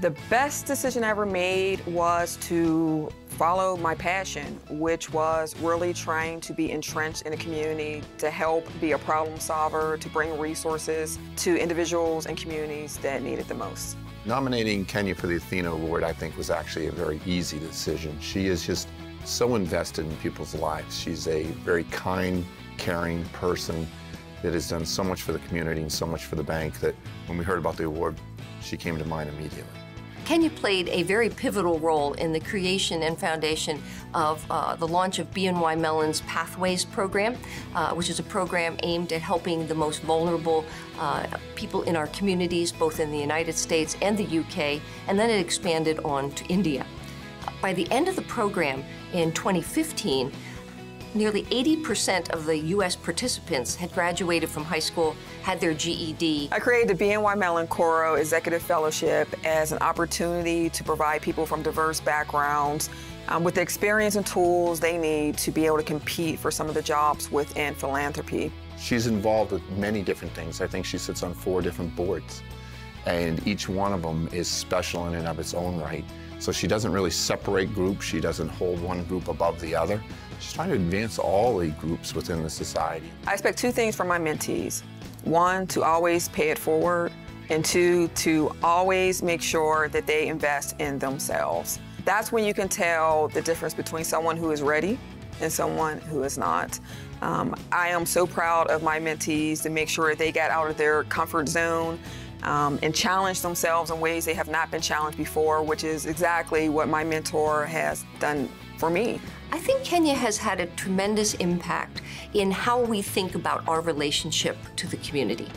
The best decision I ever made was to follow my passion, which was really trying to be entrenched in a community to help be a problem solver, to bring resources to individuals and communities that need it the most. Nominating Kenya for the Athena Award, I think, was actually a very easy decision. She is just so invested in people's lives. She's a very kind, caring person that has done so much for the community and so much for the bank that when we heard about the award, she came to mind immediately. Kenya played a very pivotal role in the creation and foundation of the launch of BNY Mellon's Pathways program, which is a program aimed at helping the most vulnerable people in our communities, both in the United States and the UK, and then it expanded on to India. By the end of the program in 2015, nearly 80% of the U.S. participants had graduated from high school, had their GED. I created the BNY Mellon Coro Executive Fellowship as an opportunity to provide people from diverse backgrounds with the experience and tools they need to be able to compete for some of the jobs within philanthropy. She's involved with many different things. I think she sits on 4 different boards, and each one of them is special in and of its own right. So she doesn't really separate groups. She doesn't hold one group above the other. She's trying to advance all the groups within the society. I expect 2 things from my mentees. 1, to always pay it forward, and 2, to always make sure that they invest in themselves. That's when you can tell the difference between someone who is ready and someone who is not. I am so proud of my mentees to make sure they got out of their comfort zone and challenge themselves in ways they have not been challenged before, which is exactly what my mentor has done for me. I think Kenya has had a tremendous impact in how we think about our relationship to the community.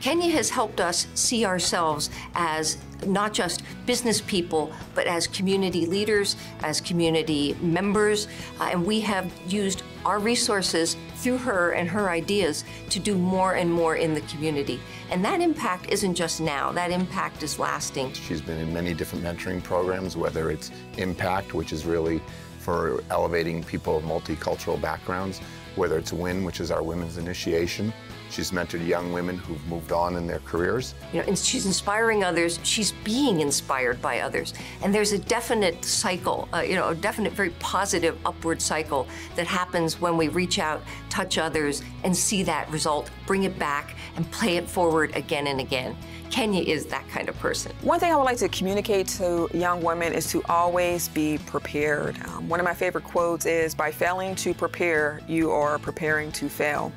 Kenya has helped us see ourselves as not just business people, but as community leaders, as community members, and we have used our resources through her and her ideas to do more and more in the community. And that impact isn't just now, that impact is lasting. She's been in many different mentoring programs, whether it's Impact, which is really for elevating people of multicultural backgrounds, whether it's WIN, which is our women's initiation. She's mentored young women who've moved on in their careers. You know, and she's inspiring others, she's being inspired by others. And there's a definite cycle, a definite very positive upward cycle that happens when we reach out, touch others, and see that result, bring it back, and play it forward again and again. Kenya is that kind of person. One thing I would like to communicate to young women is to always be prepared. One of my favorite quotes is, "By failing to prepare, you are preparing to fail."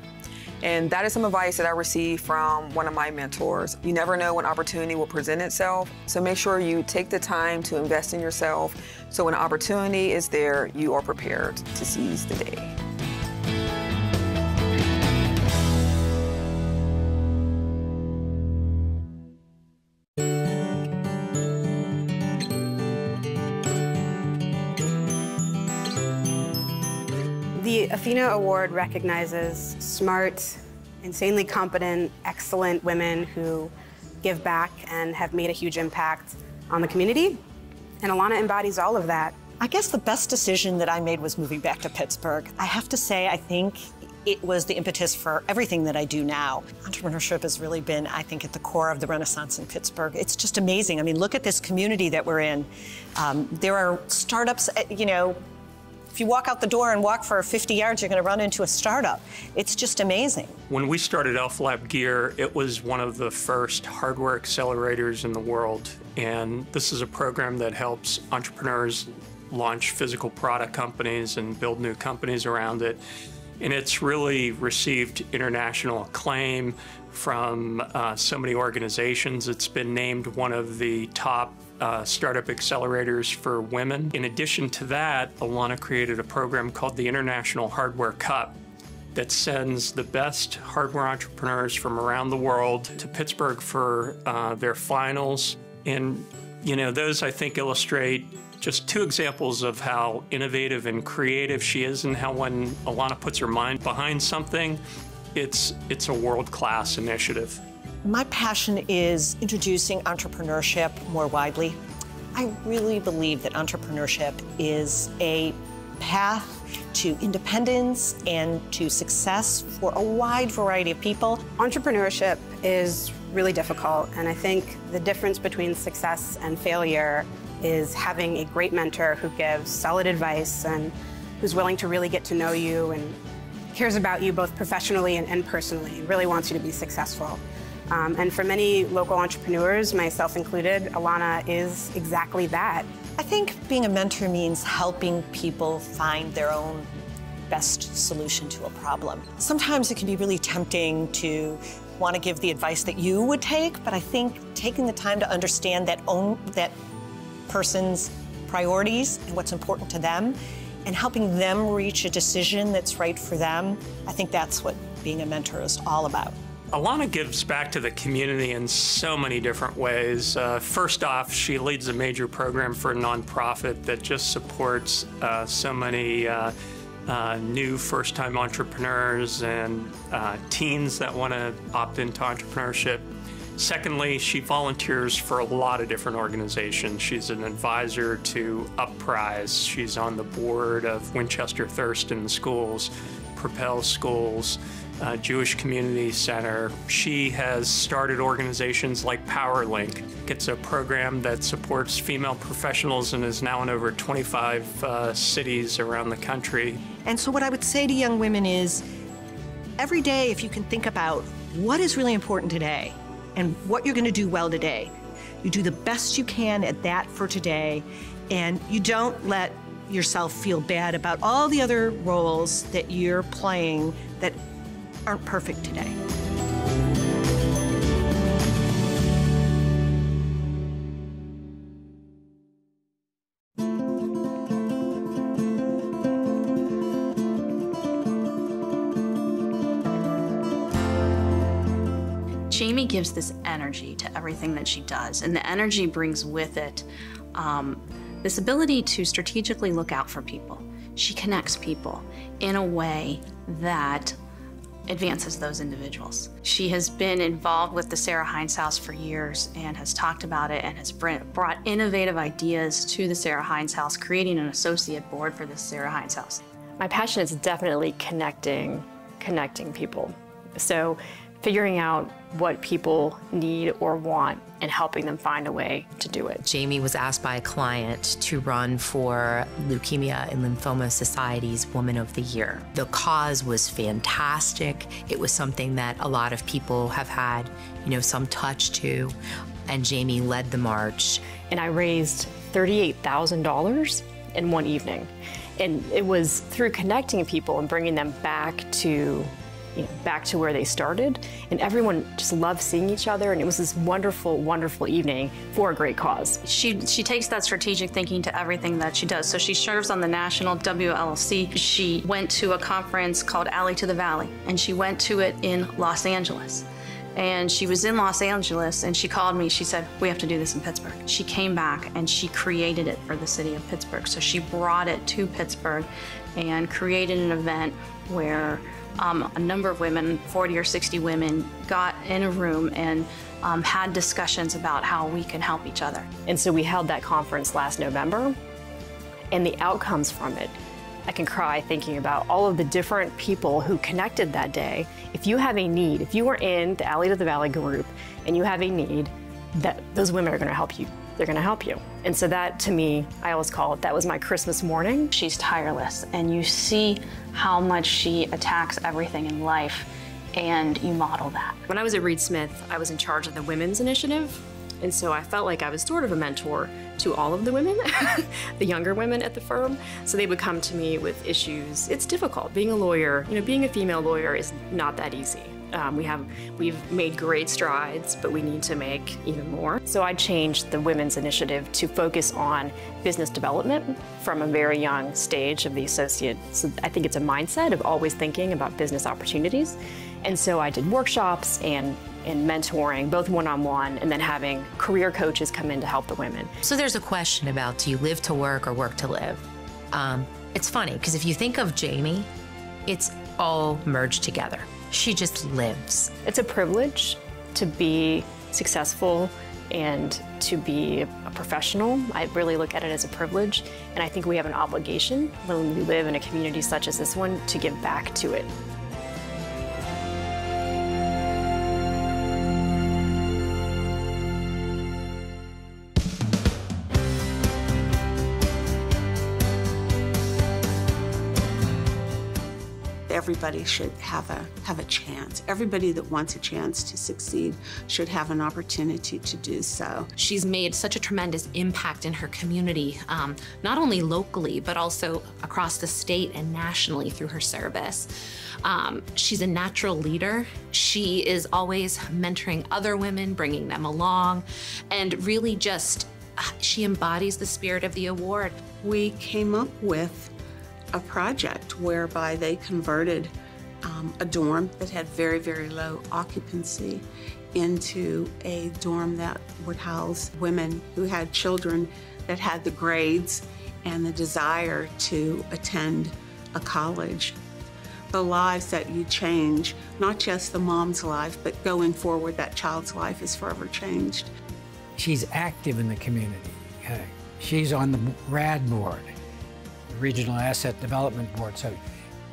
And that is some advice that I received from one of my mentors. You never know when opportunity will present itself, so make sure you take the time to invest in yourself so when opportunity is there, you are prepared to seize the day. The Athena Award recognizes smart, insanely competent, excellent women who give back and have made a huge impact on the community. And Alana embodies all of that. I guess the best decision that I made was moving back to Pittsburgh. I have to say, I think it was the impetus for everything that I do now. Entrepreneurship has really been, I think, at the core of the Renaissance in Pittsburgh. It's just amazing. I mean, look at this community that we're in. There are startups, if you walk out the door and walk for 50 yards, you're going to run into a startup. It's just amazing. When we started Alpha Lab Gear, it was one of the first hardware accelerators in the world. And this is a program that helps entrepreneurs launch physical product companies and build new companies around it. And it's really received international acclaim from so many organizations. It's been named one of the top startup accelerators for women. In addition to that, Alana created a program called the International Hardware Cup that sends the best hardware entrepreneurs from around the world to Pittsburgh for their finals. And those, I think, illustrate just 2 examples of how innovative and creative she is, and how when Alana puts her mind behind something, it's a world-class initiative. My passion is introducing entrepreneurship more widely. I really believe that entrepreneurship is a path to independence and to success for a wide variety of people. Entrepreneurship is really difficult. And I think the difference between success and failure is having a great mentor who gives solid advice and who's willing to really get to know you and cares about you both professionally and personally, really wants you to be successful. And for many local entrepreneurs, myself included, Alana is exactly that. I think being a mentor means helping people find their own best solution to a problem. Sometimes it can be really tempting to want to give the advice that you would take, but I think taking the time to understand that person's priorities and what's important to them and helping them reach a decision that's right for them, I think that's what being a mentor is all about. Alana gives back to the community in so many different ways. First off, she leads a major program for a nonprofit that just supports so many new first-time entrepreneurs and teens that want to opt into entrepreneurship. Secondly, she volunteers for a lot of different organizations. She's an advisor to Uprise. She's on the board of Winchester Thurston Schools, Propel Schools, Jewish Community Center. She has started organizations like PowerLink. It's a program that supports female professionals and is now in over 25 cities around the country. And so what I would say to young women is, every day if you can think about what is really important today and what you're going to do well today, you do the best you can at that for today, and you don't let yourself feel bad about all the other roles that you're playing that aren't perfect today. Jamie gives this energy to everything that she does, and the energy brings with it this ability to strategically look out for people. She connects people in a way that advances those individuals. She has been involved with the Sarah Hines House for years and has talked about it and has brought innovative ideas to the Sarah Hines House, creating an associate board for the Sarah Hines House. My passion is definitely connecting people. So figuring out what people need or want and helping them find a way to do it. Jamie was asked by a client to run for Leukemia and Lymphoma Society's Woman of the Year. The cause was fantastic. It was something that a lot of people have had, some touch to, and Jamie led the march. And I raised $38,000 in one evening. And it was through connecting people and bringing them back to where they started, and everyone just loved seeing each other, and it was this wonderful, wonderful evening for a great cause. She takes that strategic thinking to everything that she does. So she serves on the national WLC. She went to a conference called Alley to the Valley, and she went to it in Los Angeles. And she was in Los Angeles, and she called me. She said, we have to do this in Pittsburgh. She came back, and she created it for the city of Pittsburgh. So she brought it to Pittsburgh and created an event where a number of women, 40 or 60 women, got in a room and had discussions about how we can help each other. And so we held that conference last November, and the outcomes from it, I can cry thinking about all of the different people who connected that day. If you have a need, if you were in the Alley to the Valley group and you have a need, those women are going to help you. They're going to help you. And so that, to me, I always call it, that was my Christmas morning. She's tireless, and you see how much she attacks everything in life, and you model that. When I was at Reed Smith, I was in charge of the women's initiative, and so I felt like I was sort of a mentor to all of the women, the younger women at the firm. So they would come to me with issues. It's difficult. Being a lawyer, being a female lawyer is not that easy. We've made great strides, but we need to make even more. So I changed the women's initiative to focus on business development from a very young stage of the associate. So I think it's a mindset of always thinking about business opportunities. And so I did workshops and mentoring, both one-on-one, and then having career coaches come in to help the women. So there's a question about, do you live to work or work to live? It's funny, because if you think of Jamie, it's all merged together. She just lives. It's a privilege to be successful and to be a professional. I really look at it as a privilege, and I think we have an obligation when we live in a community such as this one to give back to it. everybody should have a chance. Everybody that wants a chance to succeed should have an opportunity to do so. She's made such a tremendous impact in her community, not only locally, but also across the state and nationally through her service. She's a natural leader. She is always mentoring other women, bringing them along, and really just, she embodies the spirit of the award. We came up with a project whereby they converted a dorm that had very, very low occupancy into a dorm that would house women who had children that had the grades and the desire to attend a college. The lives that you change, not just the mom's life, but going forward, that child's life is forever changed. She's active in the community. She's on the RAD board, Regional Asset Development Board. So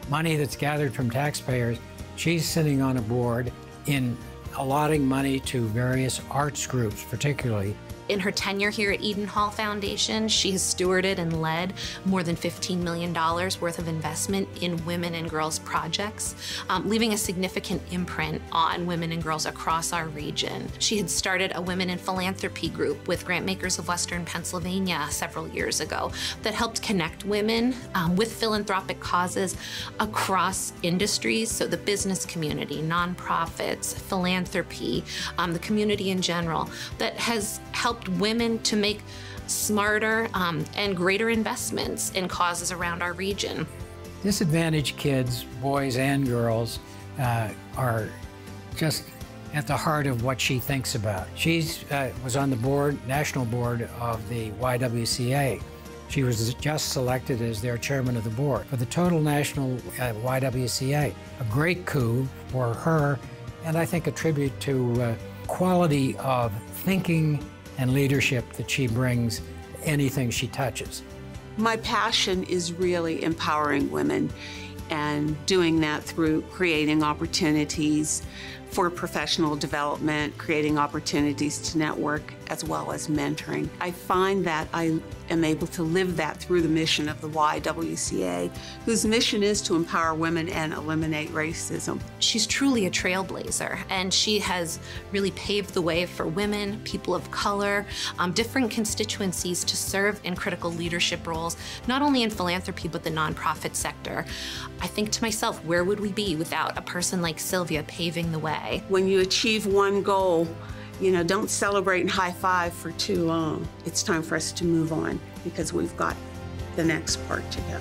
money that's gathered from taxpayers, she's sitting on a board in allotting money to various arts groups, particularly. In her tenure here at Eden Hall Foundation, she has stewarded and led more than $15 million worth of investment in women and girls projects, leaving a significant imprint on women and girls across our region. She had started a Women in Philanthropy group with Grantmakers of Western Pennsylvania several years ago that helped connect women with philanthropic causes across industries, so the business community, nonprofits, philanthropy, the community in general, that has helped women to make smarter and greater investments in causes around our region. Disadvantaged kids, boys and girls, are just at the heart of what she thinks about. She was on the board, national board of the YWCA. She was just selected as their chairman of the board for the total national YWCA. A great coup for her, and I think a tribute to quality of thinking and leadership that she brings to anything she touches. My passion is really empowering women and doing that through creating opportunities for professional development, creating opportunities to network, as well as mentoring. I find that I am able to live that through the mission of the YWCA, whose mission is to empower women and eliminate racism. She's truly a trailblazer, and she has really paved the way for women, people of color, different constituencies to serve in critical leadership roles, not only in philanthropy, but the nonprofit sector. I think to myself, where would we be without a person like Sylvia paving the way? When you achieve one goal, don't celebrate and high five for too long. It's time for us to move on because we've got the next part to go.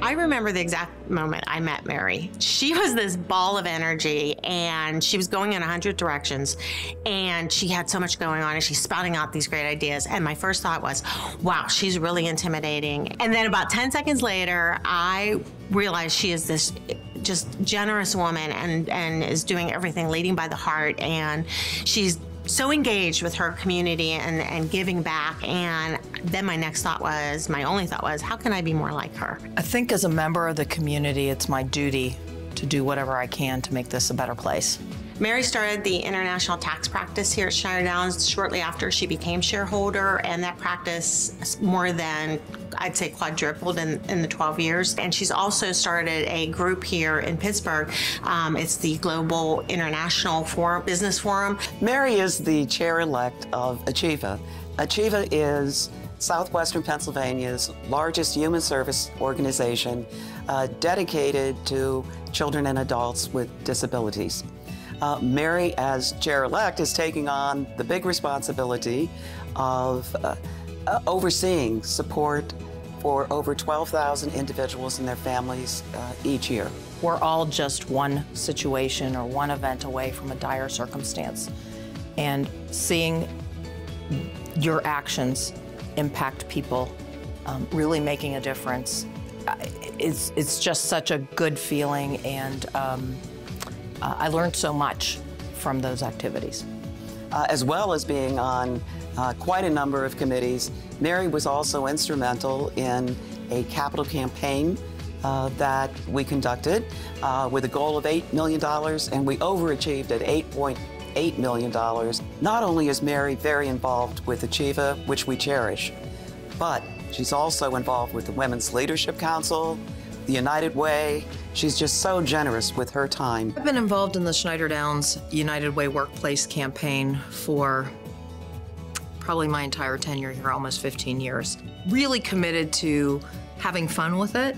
I remember the exact moment I met Mary. She was this ball of energy, and she was going in 100 directions, and she had so much going on, and she's spouting out these great ideas. And my first thought was, wow, she's really intimidating. And then about 10 seconds later, I realized she is this just generous woman and is doing everything, leading by the heart, and she's so engaged with her community and giving back. And then my only thought was, how can I be more like her? I think as a member of the community, it's my duty to do whatever I can to make this a better place. Mary started the international tax practice here at Schneider Downs shortly after she became shareholder, and that practice more than, I'd say, quadrupled in the 12 years. And she's also started a group here in Pittsburgh. It's the Global International Business Forum. Mary is the chair-elect of Achieva. Achieva is Southwestern Pennsylvania's largest human service organization dedicated to children and adults with disabilities. Mary, as chair-elect, is taking on the big responsibility of overseeing support for over 12,000 individuals and their families each year. We're all just one situation or one event away from a dire circumstance. And seeing your actions impact people, really making a difference, it's just such a good feeling, and I learned so much from those activities. As well as being on quite a number of committees, Mary was also instrumental in a capital campaign that we conducted with a goal of $8 million, and we overachieved at $8.8 million. Not only is Mary very involved with Achieva, which we cherish, but she's also involved with the Women's Leadership Council, the United Way. She's just so generous with her time. I've been involved in the Schneider Downs United Way Workplace campaign for probably my entire tenure here, almost 15 years. Really committed to having fun with it,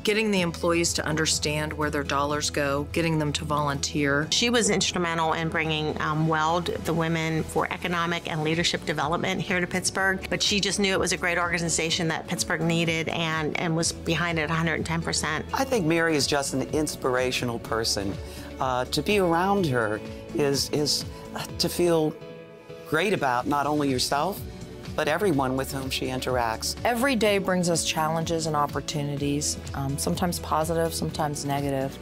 getting the employees to understand where their dollars go, getting them to volunteer. She was instrumental in bringing WELD, the Women for Economic and Leadership Development, here to Pittsburgh. But she just knew it was a great organization that Pittsburgh needed and was behind it 110%. I think Mary is just an inspirational person. To be around her is to feel great about not only yourself, but everyone with whom she interacts. Every day brings us challenges and opportunities, sometimes positive, sometimes negative.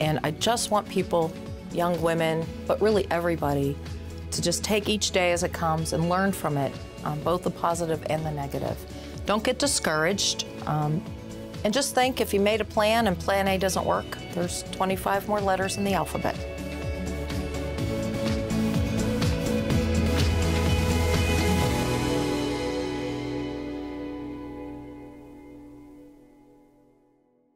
And I just want people, young women, but really everybody, to just take each day as it comes and learn from it, both the positive and the negative. Don't get discouraged. And just think, if you made a plan and plan A doesn't work, there's 25 more letters in the alphabet.